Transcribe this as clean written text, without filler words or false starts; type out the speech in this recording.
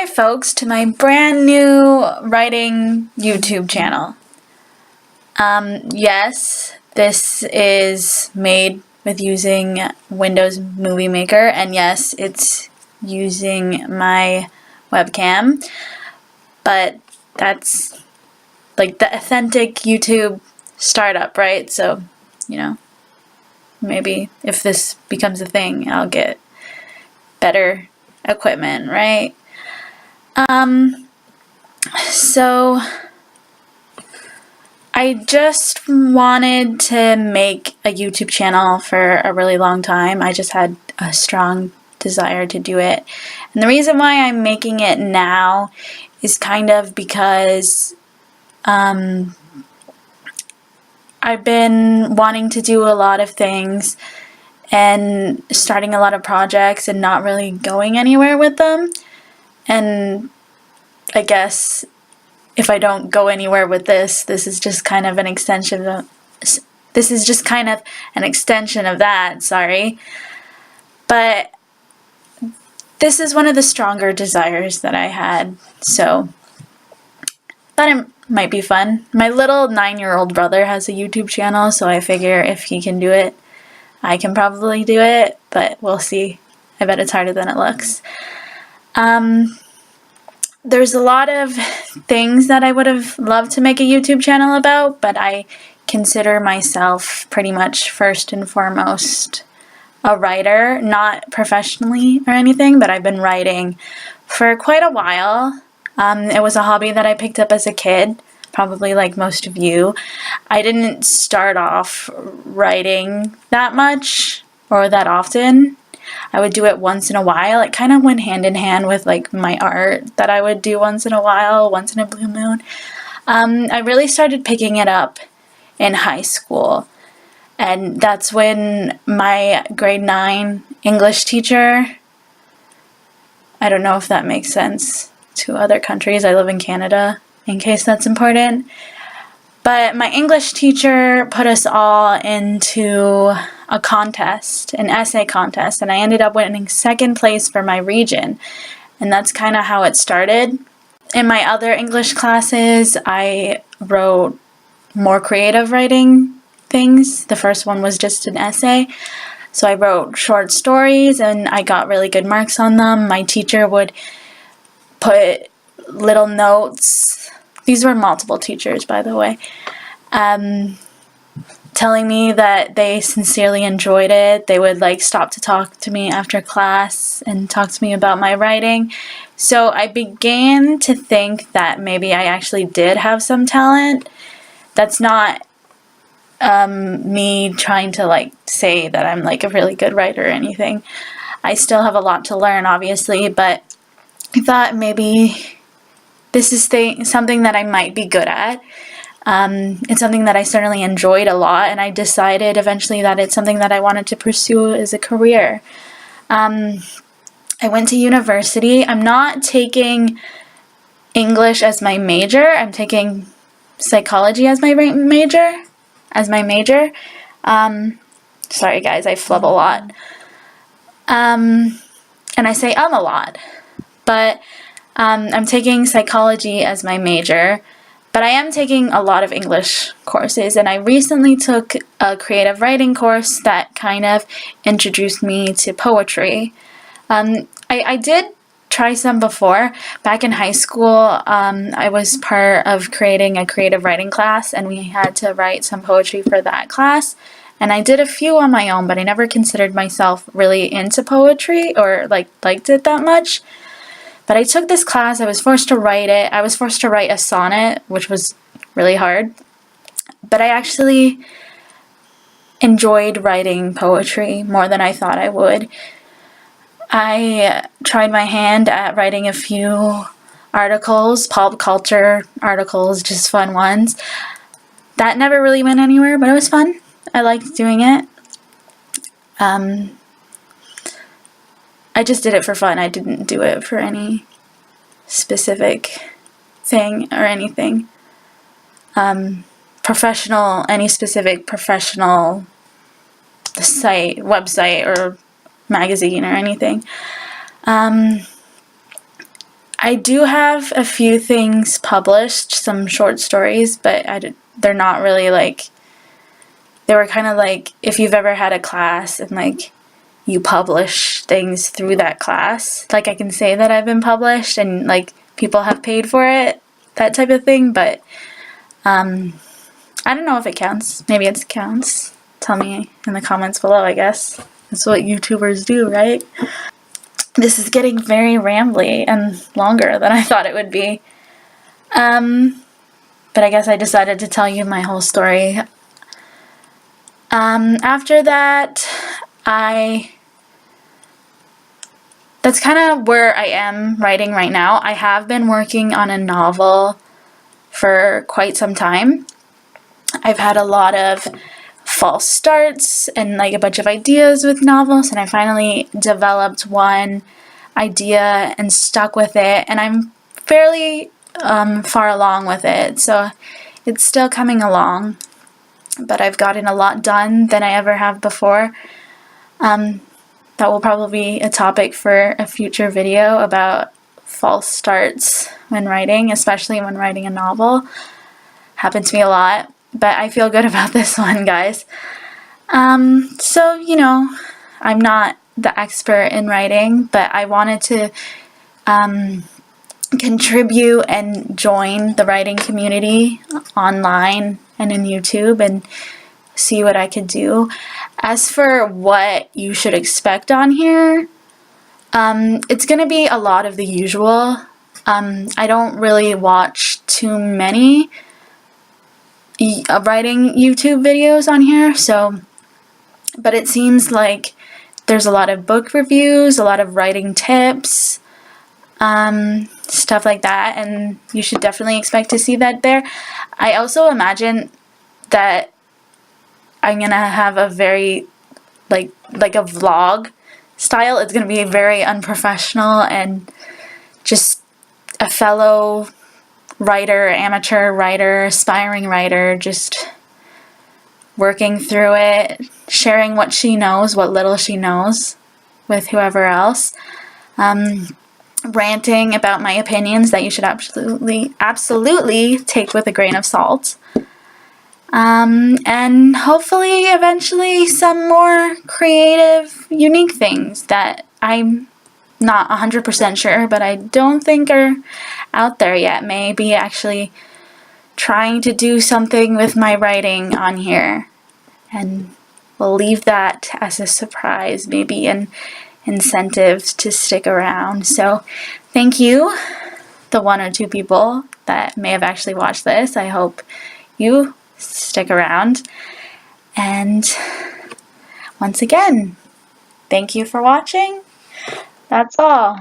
folks, to my brand new writing YouTube channel. Yes, this is made with using Windows Movie Maker, and yes, it's using my webcam, but that's like the authentic YouTube startup, right? So, maybe if this becomes a thing, I'll get better equipment, right? So I just wanted to make a YouTube channel for a really long time. I just had a strong desire to do it. And the reason why I'm making it now is kind of because I've been wanting to do a lot of things and starting a lot of projects and not really going anywhere with them. And I guess if I don't go anywhere with this is just kind of an extension of that, sorry. But this is one of the stronger desires that I had, so thought it might be fun. My little 9-year-old brother has a YouTube channel, so I figure if he can do it, I can probably do it, but we'll see. I bet it's harder than it looks. There's a lot of things that I would have loved to make a YouTube channel about, but I consider myself pretty much first and foremost a writer, not professionally or anything, but I've been writing for quite a while. It was a hobby that I picked up as a kid, probably like most of you. I didn't start off writing that much or that often. I would do it once in a while. It kind of went hand in hand with like my art that I would do once in a while, once in a blue moon. I really started picking it up in high school. And that's when my grade 9 English teacher, I don't know if that makes sense to other countries. I live in Canada, in case that's important. But my English teacher put us all into a contest, an essay contest, and I ended up winning second place for my region. And that's kind of how it started. In my other English classes, I wrote more creative writing things. The first one was just an essay. So I wrote short stories and I got really good marks on them. My teacher would put little notes. These were multiple teachers, by the way, telling me that they sincerely enjoyed it. They would stop to talk to me after class and talk to me about my writing. So I began to think that maybe I actually did have some talent. That's not me trying to say that I'm a really good writer or anything. I still have a lot to learn, obviously, but I thought maybe this is something that I might be good at. It's something that I certainly enjoyed a lot, and I decided eventually that it's something that I wanted to pursue as a career. I went to university. I'm not taking English as my major. I'm taking psychology as my major. Sorry guys, I flub a lot. And I say a lot. But I'm taking psychology as my major, but I am taking a lot of English courses, and I recently took a creative writing course that kind of introduced me to poetry. I did try some before. Back in high school, I was part of creating a creative writing class, and we had to write some poetry for that class. And I did a few on my own, but I never considered myself really into poetry or liked it that much. But I took this class. I was forced to write it. I was forced to write a sonnet, which was really hard. But I actually enjoyed writing poetry more than I thought I would. I tried my hand at writing a few articles, pop culture articles, just fun ones. That never really went anywhere, but it was fun. I liked doing it. I just did it for fun. I didn't do it for any specific thing or anything. Any specific professional website, or magazine or anything. I do have a few things published, some short stories, but they're not really like, they were kind of like if you've ever had a class and like you publish things through that class. Like I can say that I've been published and like people have paid for it, that type of thing, but I don't know if it counts. Maybe it counts. Tell me in the comments below, I guess. That's what YouTubers do, right? This is getting very rambly and longer than I thought it would be. But I guess I decided to tell you my whole story. After that, that's kind of where I am writing right now. I have been working on a novel for quite some time. I've had a lot of false starts and like a bunch of ideas with novels, and I finally developed one idea and stuck with it, and I'm fairly far along with it, so it's still coming along, but I've gotten a lot done than I ever have before. That will probably be a topic for a future video about false starts when writing, especially when writing a novel. Happens to me a lot, but I feel good about this one, guys. So, you know, I'm not the expert in writing, but I wanted to contribute and join the writing community online and in YouTube and see what I could do. As for what you should expect on here, it's going to be a lot of the usual. I don't really watch too many writing YouTube videos on here, so, but it seems like there's a lot of book reviews, a lot of writing tips, stuff like that, and you should definitely expect to see that there. I also imagine that I'm gonna have a very like a vlog style. It's gonna be very unprofessional and just a fellow writer, amateur writer, aspiring writer, just working through it, sharing what she knows, what little she knows with whoever else, ranting about my opinions that you should absolutely take with a grain of salt. And hopefully eventually some more creative, unique things that I'm not 100% sure, but I don't think are out there yet. Maybe actually trying to do something with my writing on here, and we'll leave that as a surprise, maybe an incentive to stick around. So thank you, the one or two people that may have actually watched this. I hope you stick around, and once again, thank you for watching. That's all.